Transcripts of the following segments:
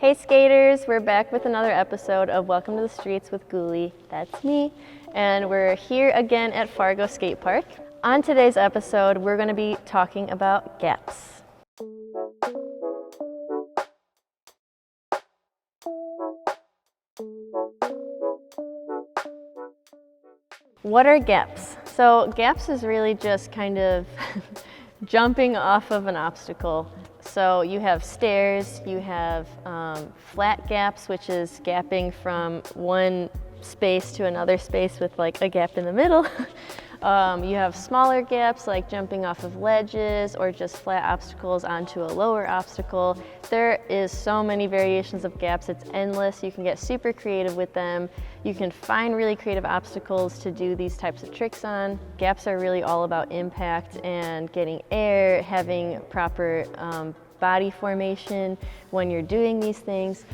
Hey skaters, we're back with another episode of Welcome to the Streets with Goolie. That's me. And we're here again at Fargo Skate Park. On today's episode, we're going to be talking about gaps. What are gaps? So gaps is really just kind of jumping off of an obstacle. So you have stairs, you have flat gaps, which is gapping from one space to another space with like a gap in the middle. You have smaller gaps like jumping off of ledges or just flat obstacles onto a lower obstacle. There is so many variations of gaps, it's endless. You can get super creative with them. You can find really creative obstacles to do these types of tricks on. Gaps are really all about impact and getting air, having proper body formation when you're doing these things.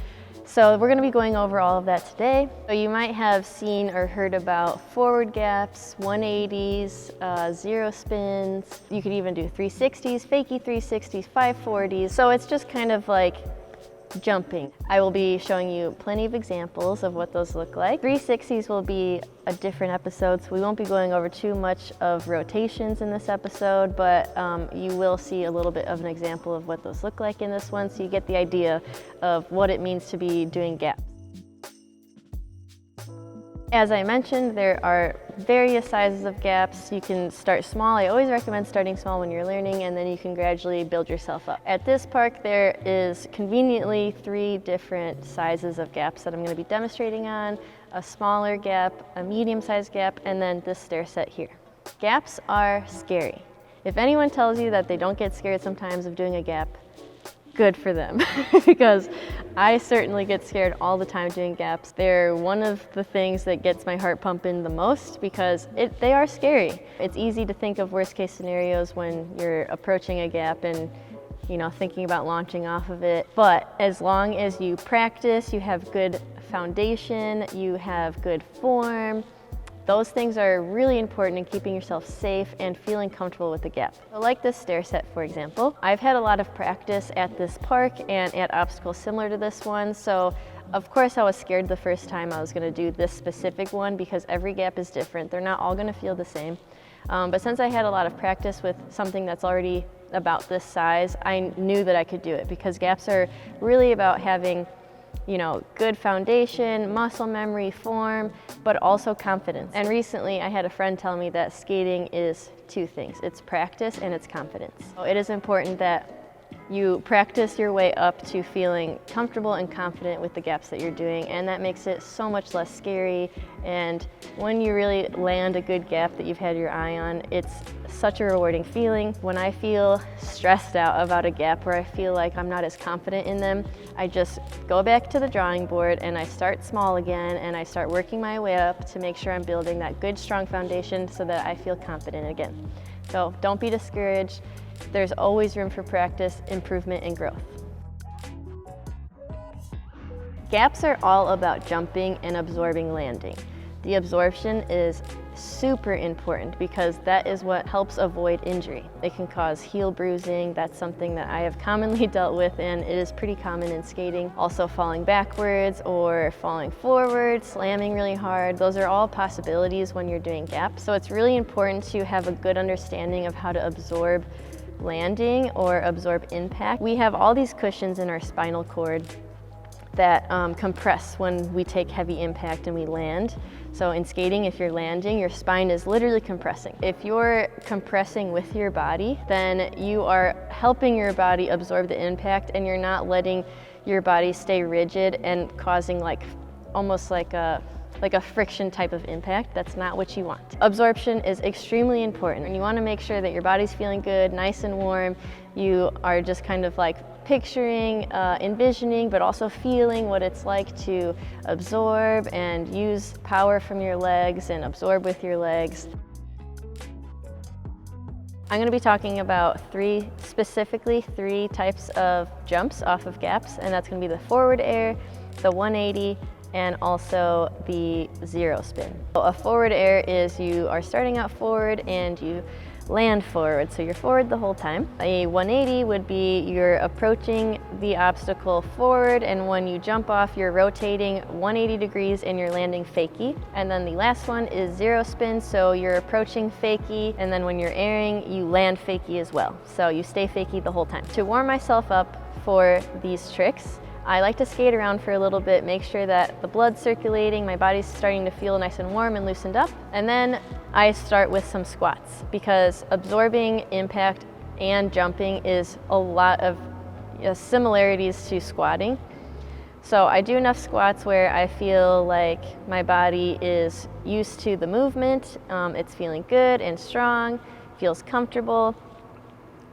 So we're going to be going over all of that today. So you might have seen or heard about forward gaps, 180s, zero spins. You could even do 360s, fakie 360s, 540s. So it's just kind of like jumping. I will be showing you plenty of examples of what those look like. 360s will be a different episode, so we won't be going over too much of rotations in this episode, but you will see a little bit of an example of what those look like in this one, so you get the idea of what it means to be doing gaps. As I mentioned, there are various sizes of gaps. You can start small. I always recommend starting small when you're learning, and then you can gradually build yourself up. At this park, there is conveniently 3 different sizes of gaps that I'm going to be demonstrating on: a smaller gap, a medium-sized gap, and then this stair set here. Gaps are scary. If anyone tells you that they don't get scared sometimes of doing a gap, good for them, because I certainly get scared all the time doing gaps. They're one of the things that gets my heart pumping the most because they are scary. It's easy to think of worst case scenarios when you're approaching a gap and thinking about launching off of it. But as long as you practice, you have good foundation, you have good form, those things are really important in keeping yourself safe and feeling comfortable with the gap. So like this stair set, for example, I've had a lot of practice at this park and at obstacles similar to this one. So of course I was scared the first time I was gonna do this specific one because every gap is different. They're not all gonna feel the same. But since I had a lot of practice with something that's already about this size, I knew that I could do it because gaps are really about having good foundation, muscle memory, form, but also confidence. And recently I had a friend tell me that skating is 2 things. It's practice and it's confidence. So it is important that you practice your way up to feeling comfortable and confident with the gaps that you're doing, and that makes it so much less scary. And when you really land a good gap that you've had your eye on, it's such a rewarding feeling. When I feel stressed out about a gap where I feel like I'm not as confident in them, I just go back to the drawing board and I start small again and I start working my way up to make sure I'm building that good, strong foundation so that I feel confident again. So don't be discouraged. There's always room for practice, improvement, and growth. Gaps are all about jumping and absorbing landing. The absorption is super important because that is what helps avoid injury. It can cause heel bruising. That's something that I have commonly dealt with, and it is pretty common in skating. Also falling backwards or falling forward, slamming really hard. Those are all possibilities when you're doing gaps. So it's really important to have a good understanding of how to absorb landing or absorb impact. We have all these cushions in our spinal cord that compress when we take heavy impact and we land. So in skating, if you're landing, your spine is literally compressing. If you're compressing with your body, then you are helping your body absorb the impact and you're not letting your body stay rigid and causing almost like a friction type of impact. That's not what you want. Absorption is extremely important, and you want to make sure that your body's feeling good, nice and warm. You are just kind of picturing, envisioning, but also feeling what it's like to absorb and use power from your legs and absorb with your legs. I'm going to be talking about specifically three types of jumps off of gaps, and that's going to be the forward air, the 180, and also the zero spin. So a forward air is you are starting out forward and you land forward, so you're forward the whole time. A 180 would be you're approaching the obstacle forward, and when you jump off, you're rotating 180 degrees and you're landing fakie. And then the last one is zero spin, so you're approaching fakie, and then when you're airing, you land fakie as well. So you stay fakie the whole time. To warm myself up for these tricks, I like to skate around for a little bit, make sure that the blood's circulating, my body's starting to feel nice and warm and loosened up. And then I start with some squats, because absorbing impact and jumping is a lot of similarities to squatting. So I do enough squats where I feel like my body is used to the movement, it's feeling good and strong, feels comfortable.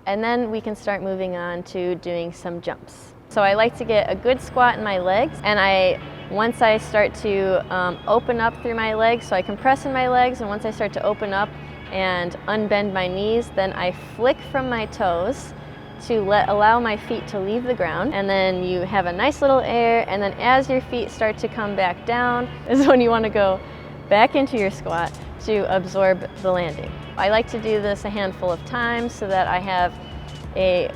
And then we can start moving on to doing some jumps. So I like to get a good squat in my legs, and once I start to open up through my legs, so I compress in my legs, and once I start to open up and unbend my knees, then I flick from my toes to allow my feet to leave the ground, and then you have a nice little air, and then as your feet start to come back down is when you want to go back into your squat to absorb the landing. I like to do this a handful of times so that I have a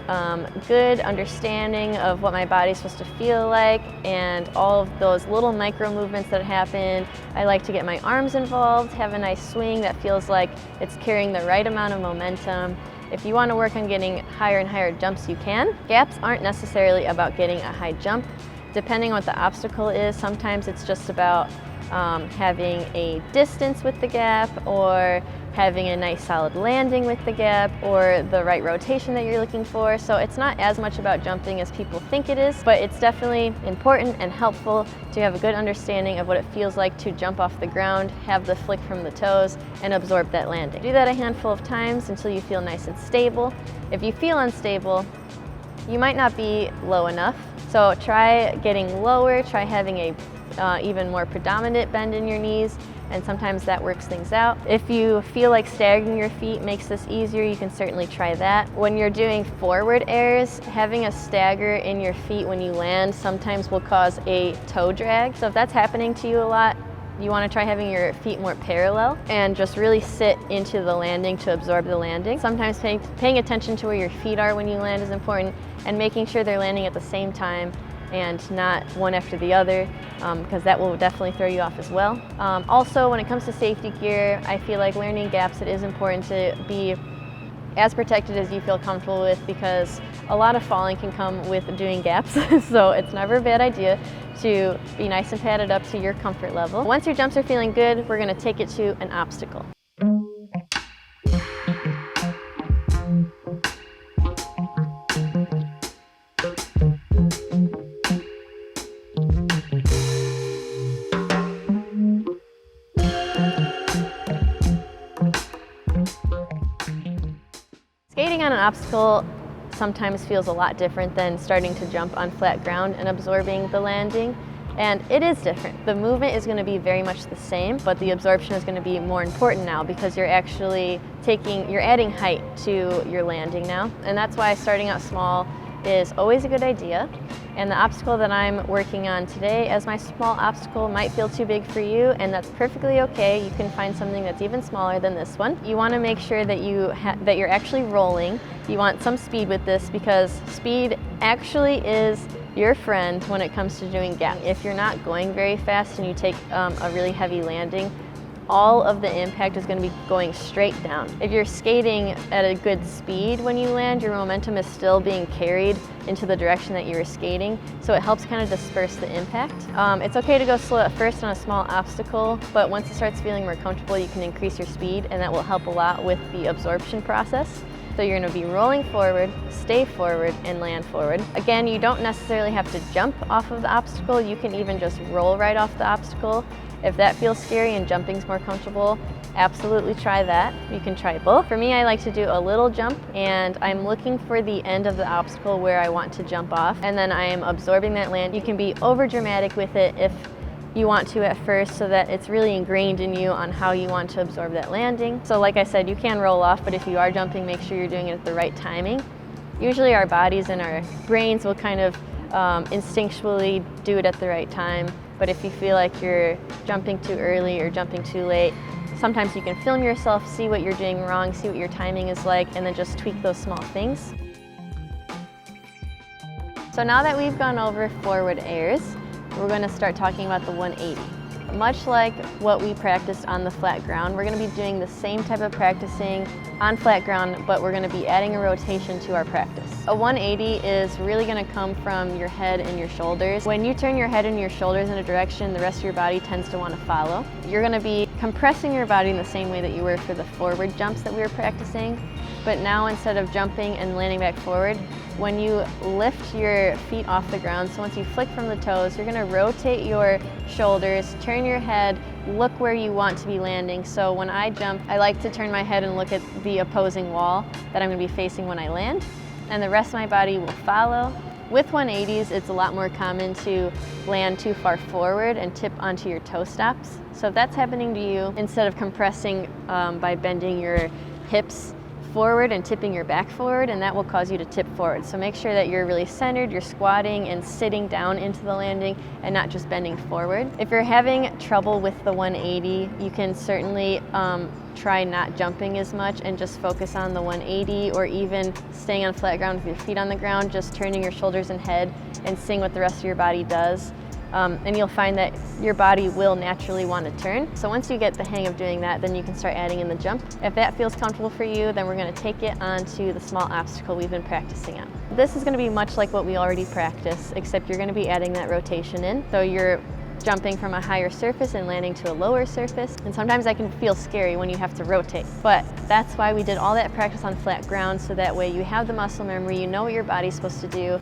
good understanding of what my body's supposed to feel like and all of those little micro movements that happen. I like to get my arms involved, have a nice swing that feels like it's carrying the right amount of momentum. If you want to work on getting higher and higher jumps, you can. Gaps aren't necessarily about getting a high jump. Depending on what the obstacle is, sometimes it's just about having a distance with the gap, or having a nice solid landing with the gap, or the right rotation that you're looking for. So it's not as much about jumping as people think it is, but it's definitely important and helpful to have a good understanding of what it feels like to jump off the ground, have the flick from the toes, and absorb that landing. Do that a handful of times until you feel nice and stable. If you feel unstable, you might not be low enough. So try getting lower, try having a even more predominant bend in your knees, and sometimes that works things out. If you feel like staggering your feet makes this easier, you can certainly try that. When you're doing forward airs, having a stagger in your feet when you land sometimes will cause a toe drag. So if that's happening to you a lot, you want to try having your feet more parallel and just really sit into the landing to absorb the landing. Sometimes paying attention to where your feet are when you land is important, and making sure they're landing at the same time and not one after the other, because that will definitely throw you off as well. Also, when it comes to safety gear, I feel like learning gaps, it is important to be as protected as you feel comfortable with, because a lot of falling can come with doing gaps. So it's never a bad idea to be nice and padded up to your comfort level. Once your jumps are feeling good, we're going to take it to an obstacle. Skating on an obstacle sometimes feels a lot different than starting to jump on flat ground and absorbing the landing. And it is different. The movement is going to be very much the same, but the absorption is going to be more important now, because you're actually you're adding height to your landing now. And that's why starting out small is always a good idea. And the obstacle that I'm working on today as my small obstacle might feel too big for you, and that's perfectly okay. You can find something that's even smaller than this one. You want to make sure that you're actually rolling. You want some speed with this, because speed actually is your friend when it comes to doing gaps. If you're not going very fast and you take a really heavy landing, all of the impact is going to be going straight down. If you're skating at a good speed when you land, your momentum is still being carried into the direction that you were skating, so it helps kind of disperse the impact. It's okay to go slow at first on a small obstacle, but once it starts feeling more comfortable, you can increase your speed, and that will help a lot with the absorption process. So you're going to be rolling forward, stay forward, and land forward. Again, you don't necessarily have to jump off of the obstacle. You can even just roll right off the obstacle. If that feels scary and jumping's more comfortable, absolutely try that. You can try both. For me, I like to do a little jump, and I'm looking for the end of the obstacle where I want to jump off, and then I am absorbing that land. You can be over dramatic with it if you want to at first, so that it's really ingrained in you on how you want to absorb that landing. So like I said, you can roll off, but if you are jumping, make sure you're doing it at the right timing. Usually our bodies and our brains will kind of instinctually do it at the right time, but if you feel like you're jumping too early or jumping too late, Sometimes you can film yourself, see what you're doing wrong, see what your timing is like, and then just tweak those small things. So now that we've gone over forward airs, we're going to start talking about the 180. Much like what we practiced on the flat ground, we're going to be doing the same type of practicing on flat ground, but we're going to be adding a rotation to our practice. A 180 is really going to come from your head and your shoulders. When you turn your head and your shoulders in a direction, the rest of your body tends to want to follow. You're going to be compressing your body in the same way that you were for the forward jumps that we were practicing, but now instead of jumping and landing back forward, when you lift your feet off the ground, so once you flick from the toes, you're going to rotate your shoulders, turn your head, look where you want to be landing. So when I jump, I like to turn my head and look at the opposing wall that I'm going to be facing when I land, and the rest of my body will follow. With 180s, it's a lot more common to land too far forward and tip onto your toe stops. So if that's happening to you, instead of compressing by bending your hips forward and tipping your back forward, and that will cause you to tip forward. So make sure that you're really centered, you're squatting and sitting down into the landing and not just bending forward. If you're having trouble with the 180, you can certainly try not jumping as much and just focus on the 180, or even staying on flat ground with your feet on the ground, just turning your shoulders and head and seeing what the rest of your body does. And you'll find that your body will naturally want to turn. So once you get the hang of doing that, then you can start adding in the jump. If that feels comfortable for you, then we're going to take it onto the small obstacle we've been practicing on. This is going to be much like what we already practiced, except you're going to be adding that rotation in. So you're jumping from a higher surface and landing to a lower surface. And sometimes that can feel scary when you have to rotate. But that's why we did all that practice on flat ground, so that way you have the muscle memory, you know what your body's supposed to do.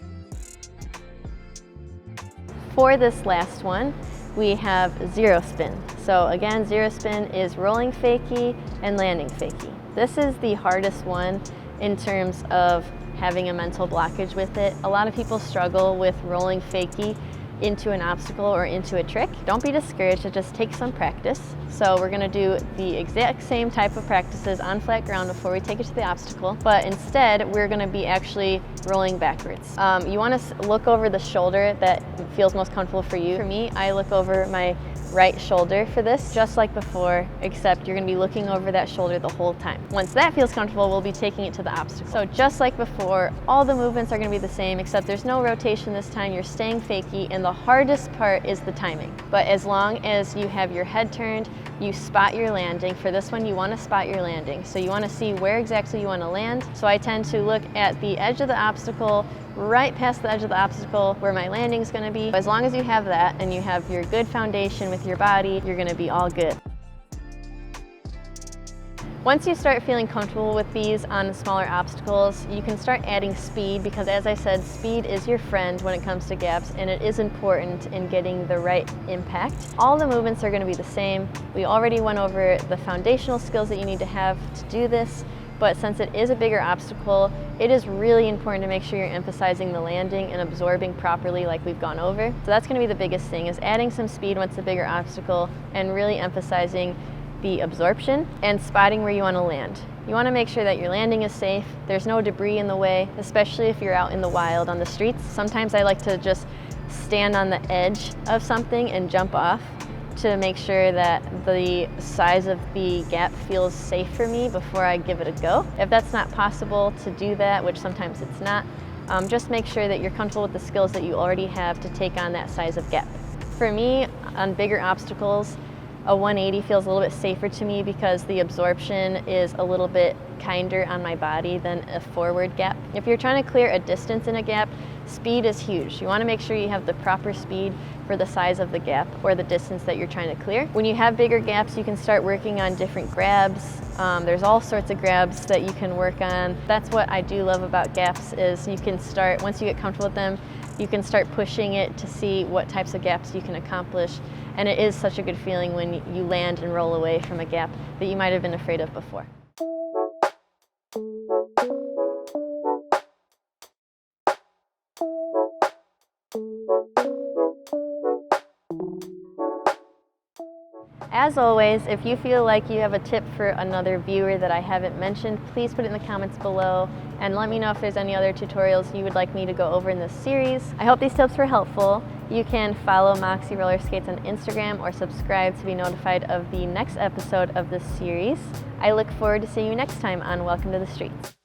For this last one, we have zero spin. So again, zero spin is rolling fakie and landing fakie. This is the hardest one in terms of having a mental blockage with it. A lot of people struggle with rolling fakie into an obstacle or into a trick. Don't be discouraged, it just takes some practice. So we're gonna do the exact same type of practices on flat ground before we take it to the obstacle, but instead we're gonna be actually rolling backwards. You wanna look over the shoulder that feels most comfortable for you. For me, I look over my right shoulder for this, just like before, except you're gonna be looking over that shoulder the whole time. Once that feels comfortable, we'll be taking it to the obstacle. So just like before, all the movements are gonna be the same, except there's no rotation this time. You're staying fakie, and the hardest part is the timing. But as long as you have your head turned, you spot your landing. For this one, you wanna spot your landing. So you wanna see where exactly you wanna land. So I tend to look at the edge of the obstacle, right past the edge of the obstacle where my landing is going to be. As long as you have that and you have your good foundation with your body, you're going to be all good. Once you start feeling comfortable with these on smaller obstacles, you can start adding speed, because as I said, speed is your friend when it comes to gaps, and it is important in getting the right impact. All the movements are going to be the same. We already went over the foundational skills that you need to have to do this. But since it is a bigger obstacle, it is really important to make sure you're emphasizing the landing and absorbing properly like we've gone over. So that's gonna be the biggest thing, is adding some speed once the bigger obstacle and really emphasizing the absorption and spotting where you wanna land. You wanna make sure that your landing is safe, there's no debris in the way, especially if you're out in the wild on the streets. Sometimes I like to just stand on the edge of something and jump off to make sure that the size of the gap feels safe for me before I give it a go. If that's not possible to do that, which sometimes it's not, just make sure that you're comfortable with the skills that you already have to take on that size of gap. For me, on bigger obstacles, a 180 feels a little bit safer to me because the absorption is a little bit kinder on my body than a forward gap. If you're trying to clear a distance in a gap, speed is huge. You want to make sure you have the proper speed for the size of the gap or the distance that you're trying to clear. When you have bigger gaps, you can start working on different grabs. There's all sorts of grabs that you can work on. That's what I do love about gaps, is you can start, once you get comfortable with them, you can start pushing it to see what types of gaps you can accomplish. And it is such a good feeling when you land and roll away from a gap that you might have been afraid of before. As always, if you feel like you have a tip for another viewer that I haven't mentioned, please put it in the comments below and let me know if there's any other tutorials you would like me to go over in this series. I hope these tips were helpful, You can follow Moxi Roller Skates on Instagram or subscribe to be notified of the next episode of this series. I look forward to seeing you next time on Welcome to the Streets.